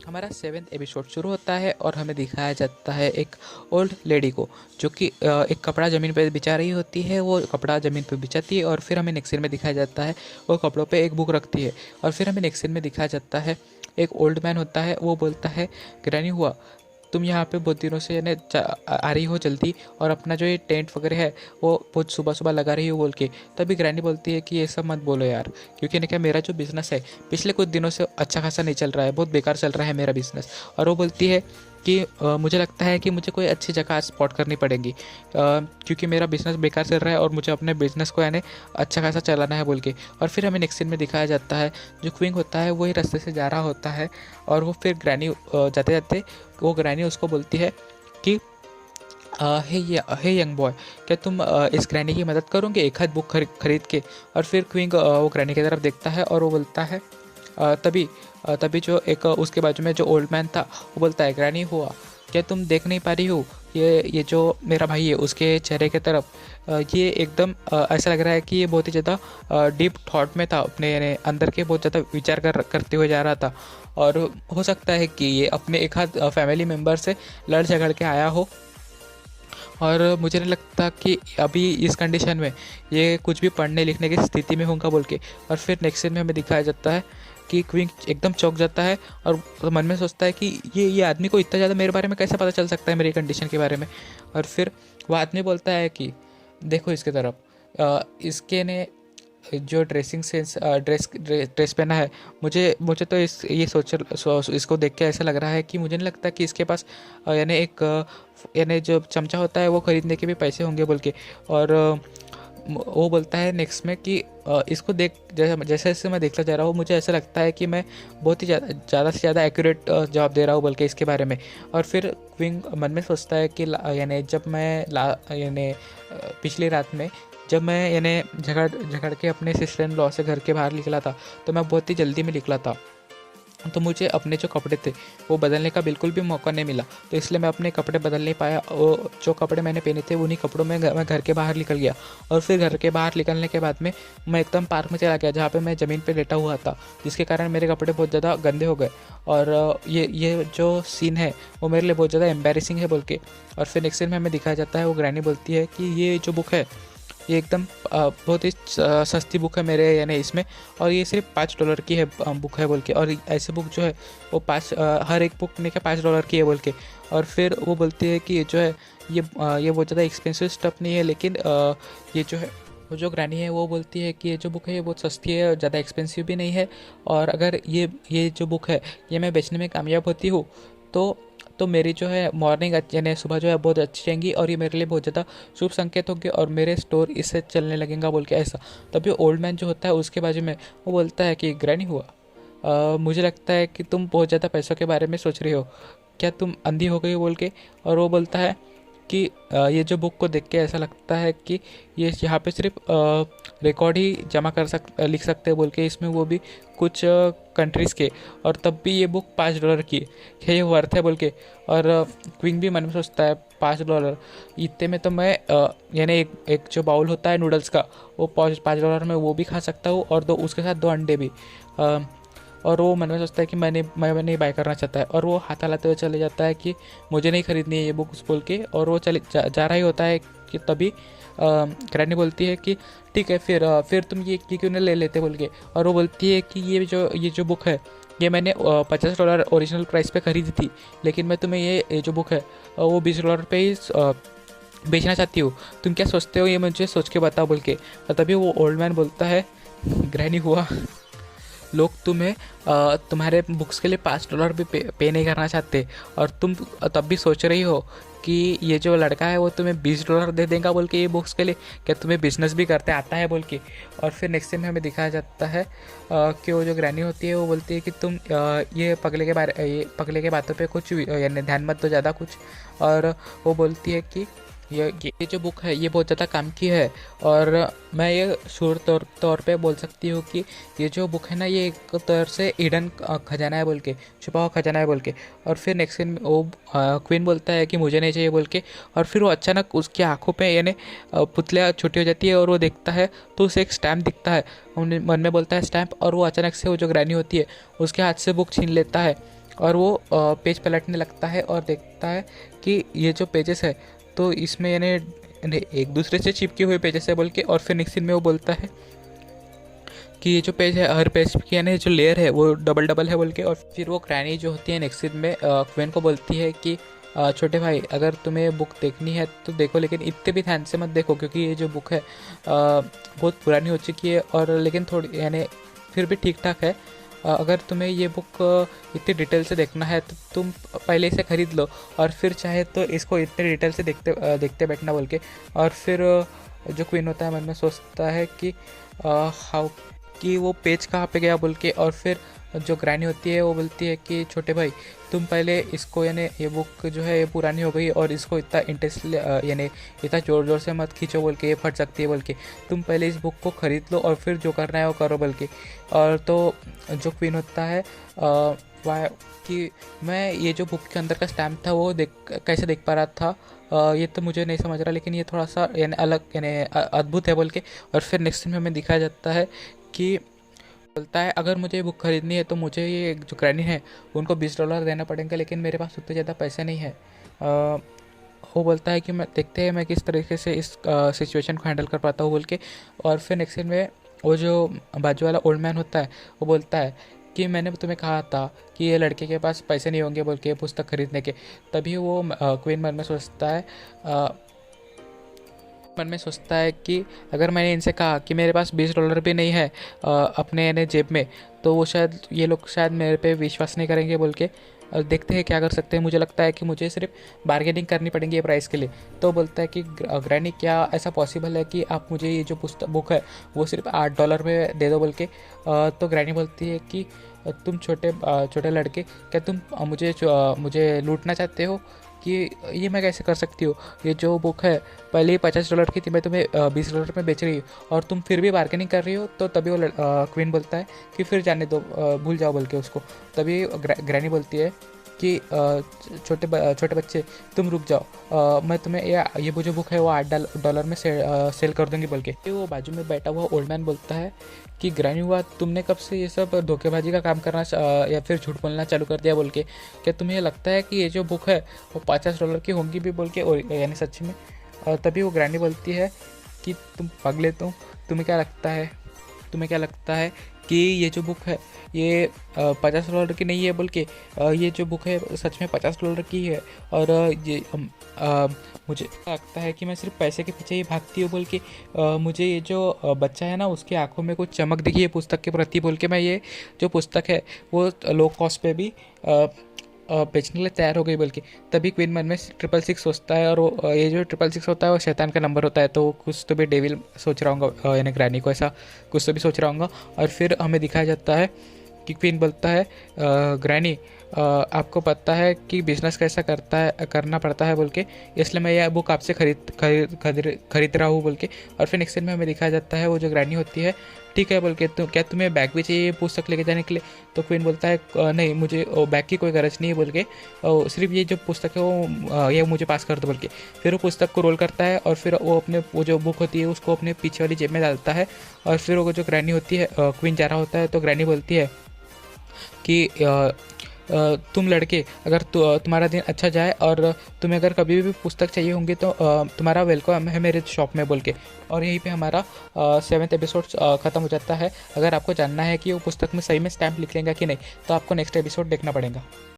हमारा 7th episode शुरू होता है और हमें दिखाया जाता है एक ओल्ड लेडी को, जो कि एक कपड़ा ज़मीन पे बिछा रही होती है। वो कपड़ा ज़मीन पे बिछाती है और फिर हमें नेक्स्ट सीन में दिखाया जाता है वो कपड़ों पे एक बुक रखती है। और फिर हमें नेक्स्ट सीन में दिखाया जाता है एक ओल्ड मैन होता है। वो बोलता है, ग्रैनी हुआ, तुम यहाँ पे बहुत दिनों से यानी आ रही हो जल्दी, और अपना जो ये टेंट वगैरह है वो बहुत सुबह सुबह लगा रही हो बोल के। तभी ग्रैनी बोलती है कि ये सब मत बोलो यार, क्योंकि क्या मेरा जो बिज़नेस है पिछले कुछ दिनों से अच्छा खासा नहीं चल रहा है, बहुत बेकार चल रहा है मेरा बिज़नेस। और वो बोलती है कि मुझे लगता है कि मुझे कोई अच्छी जगह स्पॉट करनी पड़ेगी, क्योंकि मेरा बिज़नेस बेकार चल रहा है और मुझे अपने बिज़नेस को यानी अच्छा खासा चलाना है बोल के। और फिर हमें नेक्स्ट सीन में दिखाया जाता है जो क्विंग होता है वही रास्ते से जा रहा होता है, और वो फिर ग्रैनी जाते जाते वो ग्रैनी उसको बोलती है कि हे यंग बॉय, क्या तुम इस ग्रैनी की मदद करोगे एक आध बुक खरीद के। और फिर क्विंग वो ग्रैनी की तरफ देखता है और वो बोलता है तभी जो एक उसके बाजू में जो ओल्ड मैन था वो बोलता है, ग्रैनी हुआ, क्या तुम देख नहीं पा रही हो ये जो मेरा भाई है उसके चेहरे की तरफ ये एकदम ऐसा लग रहा है कि ये बहुत ही ज़्यादा डीप थॉट में था, अपने यानी अंदर के बहुत ज़्यादा विचार करते हुए जा रहा था। और हो सकता है कि ये अपने एक आध फैमिली मेम्बर से लड़ झगड़ के आया हो, और मुझे नहीं लगता कि अभी इस कंडीशन में ये कुछ भी पढ़ने लिखने की स्थिति में होगा बोल के। और फिर नेक्स्ट सीन में हमें दिखाया जाता है कि क्विंग एकदम चौंक जाता है और मन में सोचता है कि ये आदमी को इतना ज़्यादा मेरे बारे में कैसे पता चल सकता है, मेरी कंडीशन के बारे में। और फिर वो आदमी बोलता है कि देखो इसके तरफ, इसके ने जो ड्रेसिंग सेंस ड्रेस पहना है, मुझे तो इसको देख के ऐसा लग रहा है कि मुझे नहीं लगता कि इसके पास यानी यानी जो चमचा होता है वो खरीदने के भी पैसे होंगे बोल के। और वो बोलता है नेक्स्ट में कि इसको देख जैसे जैसे जैसे मैं देखता जा रहा हूँ मुझे ऐसा लगता है कि मैं बहुत ही ज़्यादा से ज़्यादा एक्यूरेट जवाब दे रहा हूँ बोल के इसके बारे में। और फिर क्विंग मन में सोचता है कि यानी जब मैं यानी पिछली रात में जब मैं यानी झगड़ के अपने सिस्टर इन लॉ से घर के बाहर निकला था, तो मैं बहुत ही जल्दी में निकला था, तो मुझे अपने जो कपड़े थे वो बदलने का बिल्कुल भी मौका नहीं मिला, तो इसलिए मैं अपने कपड़े बदल नहीं पाया। वो जो कपड़े मैंने पहने थे उन्हीं कपड़ों में मैं घर के बाहर निकल गया। और फिर घर के बाहर निकलने के बाद में मैं एकदम पार्क में चला गया जहाँ पे मैं ज़मीन पे लेटा हुआ था, जिसके कारण मेरे कपड़े बहुत ज़्यादा गंदे हो गए। और ये जो सीन है वो मेरे लिए बहुत ज़्यादा एम्बेरसिंग है बोल के। और फिर नेक्स्ट सीन में हमें दिखाया जाता है वो ग्रैनी बोलती है कि ये जो बुक है ये एकदम बहुत ही सस्ती बुक है मेरे यानी इसमें, और ये सिर्फ $5 की है बुक है बोल के। और ऐसे बुक जो है वो हर एक बुक ने के $5 की है बोल के। और फिर वो बोलती है कि ये जो है ये बहुत ज़्यादा एक्सपेंसिव स्टफ नहीं है, लेकिन ये जो है वो जो ग्रैनी है वो बोलती है कि ये जो बुक है ये बहुत सस्ती है और ज़्यादा एक्सपेंसिव भी नहीं है, और अगर ये जो बुक है ये मैं बेचने में कामयाब होती हूँ तो मेरी जो है मॉर्निंग यानी सुबह जो है बहुत अच्छी रहेंगी, और ये मेरे लिए बहुत ज़्यादा शुभ संकेत होंगे और मेरे स्टोर इससे चलने लगेगा बोल के ऐसा। तभी ओल्ड मैन जो होता है उसके बाजू में वो बोलता है कि ग्रैनी हुआ, मुझे लगता है कि तुम बहुत ज़्यादा पैसों के बारे में सोच रही हो, क्या तुम अंधी हो गई हो बोल के। और वो बोलता है कि ये जो बुक को देख के ऐसा लगता है कि ये यहाँ पे सिर्फ रिकॉर्ड ही जमा लिख सकते हैं बोल के, इसमें वो भी कुछ कंट्रीज़ के, और तब भी ये बुक $5 की है, ये वर्थ है बोल के। और क्विंग भी मन में सोचता है $5 इतने में तो मैं यानी एक जो बाउल होता है नूडल्स का वो $5 में वो भी खा सकता हूँ, और उसके साथ 2 अंडे भी। और वो मन में सोचता है कि मैं नहीं बाय करना चाहता है, और वो हाथ हिलाते हुए चले जाता है कि मुझे नहीं खरीदनी है ये बुक बोल के। और वो जा रहा ही होता है कि तभी ग्रैनी बोलती है कि ठीक है फिर तुम ये क्यों नहीं ले लेते बोल के। और वो बोलती है कि ये जो बुक है ये मैंने $50 ओरिजिनल प्राइस पे खरीदी थी, लेकिन मैं तुम्हें ये जो बुक है वो $20 पे ही बेचना चाहती हूँ, तुम क्या सोचते हो ये मुझे सोच के बताओ बोल के। और तभी वो ओल्ड मैन बोलता है, ग्रैनी हुआ, लोग तुम्हें तुम्हारे बुक्स के लिए $5 भी पे नहीं करना चाहते, और तुम तब भी सोच रही हो कि ये जो लड़का है वो तुम्हें $20 दे देगा बोल के ये बुक्स के लिए, क्या तुम्हें बिजनेस भी करते आता है बोल के। और फिर नेक्स्ट टाइम हमें दिखाया जाता है कि वो जो ग्रैनी होती है वो बोलती है कि तुम ये पगले के बातों पे कुछ यानी ध्यान मत दो ज़्यादा कुछ। और वो बोलती है कि ये जो बुक है ये बहुत ज़्यादा काम की है, और मैं ये श्योर तौर पे बोल सकती हूँ कि ये जो बुक है ना ये एक तरह से हिडन खजाना है बोल के, छुपा हुआ खजाना है बोल के। और फिर नेक्स्ट सीन वो क्वीन बोलता है कि मुझे नहीं चाहिए बोल के। और फिर वो अचानक उसकी आंखों पे यानी पुतलियाँ छोटी हो जाती है और वो देखता है तो उसे एक स्टैम्प दिखता है, मन में बोलता है स्टैम्प, और वो अचानक से वो जो ग्रैनी होती है उसके हाथ से बुक छीन लेता है। और वो पेज पलटने लगता है और देखता है कि ये जो पेजेस है तो इसमें यानी यानी एक दूसरे से चिपके हुए पेजेस है बोल के। और फिर नेक्स्ट सीन में वो बोलता है कि ये जो पेज है, हर पेज की यानी जो लेयर है वो डबल डबल है बोल के। और फिर वो ग्रैनी जो होती है नेक्स्ट सीन में क्वेन को बोलती है कि छोटे भाई, अगर तुम्हें बुक देखनी है तो देखो, लेकिन इतने भी ध्यान से मत देखो क्योंकि ये जो बुक है बहुत पुरानी हो चुकी है, और लेकिन थोड़ी यानी फिर भी ठीक ठाक है। अगर तुम्हें ये बुक इतनी डिटेल से देखना है तो तुम पहले इसे ख़रीद लो, और फिर चाहे तो इसको इतने डिटेल से देखते बैठना बोल के। और फिर जो क्वीन होता है मन में सोचता है कि हाउ कि वो पेज कहाँ पे गया बोल के। और फिर जो ग्रैनी होती है वो बोलती है कि छोटे भाई, तुम पहले इसको यानी ये बुक जो है ये पुरानी हो गई और इसको इतना इंटरेस्ट यानी इतना ज़ोर ज़ोर से मत खींचो बोल के, ये फट सकती है बोल के। तुम पहले इस बुक को ख़रीद लो और फिर जो करना है वो करो बोल के। और तो जो क्वीन होता है वह कि मैं ये जो बुक के अंदर का स्टैम्प था वो कैसे देख पा रहा था, ये तो मुझे नहीं समझ रहा, लेकिन ये थोड़ा सा यानी अलग यानी अद्भुत है बोल के। और फिर नेक्स्ट सीन में हमें दिखाया जाता है कि बोलता है अगर मुझे बुक खरीदनी है तो मुझे ये जो ग्रैनी है उनको $20 देना पड़ेगा, लेकिन मेरे पास उतने ज़्यादा पैसे नहीं है। वो बोलता है कि मैं देखते हैं मैं किस तरीके से इस सिचुएशन को हैंडल कर पाता हूँ बोल के। और फिर नेक्स्ट सीन में वो जो बाजू वाला ओल्ड मैन होता है वो बोलता है कि मैंने तुम्हें कहा था कि ये लड़के के पास पैसे नहीं होंगे बोल के पुस्तक खरीदने के। तभी वो क्वीन मन में सोचता है कि अगर मैंने इनसे कहा कि मेरे पास $20 भी नहीं है अपने यानी जेब में, तो वो शायद ये लोग शायद मेरे पे विश्वास नहीं करेंगे बोल के। और देखते हैं क्या कर सकते हैं। मुझे लगता है कि मुझे सिर्फ बार्गेनिंग करनी पड़ेगी ये प्राइस के लिए। तो बोलता है कि ग्रैनी, क्या ऐसा पॉसिबल है कि आप मुझे ये जो पुस्तक बुक है वो सिर्फ $8 में दे दो बोल के। तो ग्रैनी बोलती है कि तुम छोटे लड़के, क्या तुम मुझे लूटना चाहते हो कि ये मैं कैसे कर सकती हूँ। ये जो बुक है पहले ही $50 की थी, मैं तुम्हें $20 में बेच रही हूँ और तुम फिर भी बार्गेनिंग कर रही हो। तो तभी वो क्वीन बोलता है कि फिर जाने दो, भूल जाओ बोल के उसको। तभी ग्रैनी बोलती है कि छोटे बच्चे तुम रुक जाओ, मैं तुम्हें ये वो जो बुक है वो $8 में सेल कर दूंगी बोल के। वो बाजू में बैठा हुआ ओल्ड मैन बोलता है कि ग्रैनी हुआ, तुमने कब से ये सब धोखेबाजी का काम करना या फिर झूठ बोलना चालू कर दिया बोल के। क्या तुम्हें लगता है कि ये जो बुक है वो $50 की होंगी भी बोल के, और यानी सच में। तभी वो ग्रैनी बोलती है कि तुम पगले, तुम्हें क्या लगता है कि ये जो बुक है ये $50 की नहीं है बोल के। ये जो बुक है सच में $50 की है। और ये मुझे लगता है कि मैं सिर्फ पैसे के पीछे ही भागती हूँ बोल के। मुझे ये जो बच्चा है ना उसकी आंखों में कुछ चमक दिखी है पुस्तक के प्रति बोल के। मैं ये जो पुस्तक है वो लो कॉस्ट पे भी बेचने के लिए तैयार हो गई बोल के। तभी क्वीन मन में 666 सोचता है, और ये जो 666 होता है वो शैतान का नंबर होता है। तो कुछ तो भी डेविल सोच रहा हूँ यानी ग्रैनी को ऐसा कुछ तो भी सोच रहा हूँ। और फिर हमें दिखाया जाता है कि क्वीन बोलता है ग्रैनी, आपको पता है कि बिज़नेस कैसा करना पड़ता है बोल के, इसलिए मैं यह बुक आपसे खरीद रहा हूँ बोल के। और फिर नेक्स्ट सीन में हमें दिखाया जाता है वो जो ग्रैनी होती है, ठीक है बोल के, तो क्या तुम्हें बैग भी चाहिए पुस्तक लेके जाने के लिए। तो क्वीन बोलता है नहीं, मुझे बैग की कोई गरज नहीं है बोल के, सिर्फ ये जो पुस्तक है वो ये मुझे पास कर दो बोल के। फिर वो पुस्तक को रोल करता है और फिर वो अपने वो जो बुक होती है उसको अपने पीछे वाली जेब में डालता है। और फिर वो जो ग्रैनी होती है, क्वीन जा रहा होता है तो ग्रैनी बोलती है कि तुम लड़के, अगर तुम्हारा दिन अच्छा जाए और तुम्हें अगर कभी भी पुस्तक चाहिए होंगे तो तुम्हारा वेलकम है मेरे शॉप में बोल के। और यहीं पे हमारा 7th एपिसोड ख़त्म हो जाता है। अगर आपको जानना है कि वो पुस्तक में सही में स्टैम्प लिख लेंगे कि नहीं तो आपको नेक्स्ट एपिसोड देखना पड़ेगा।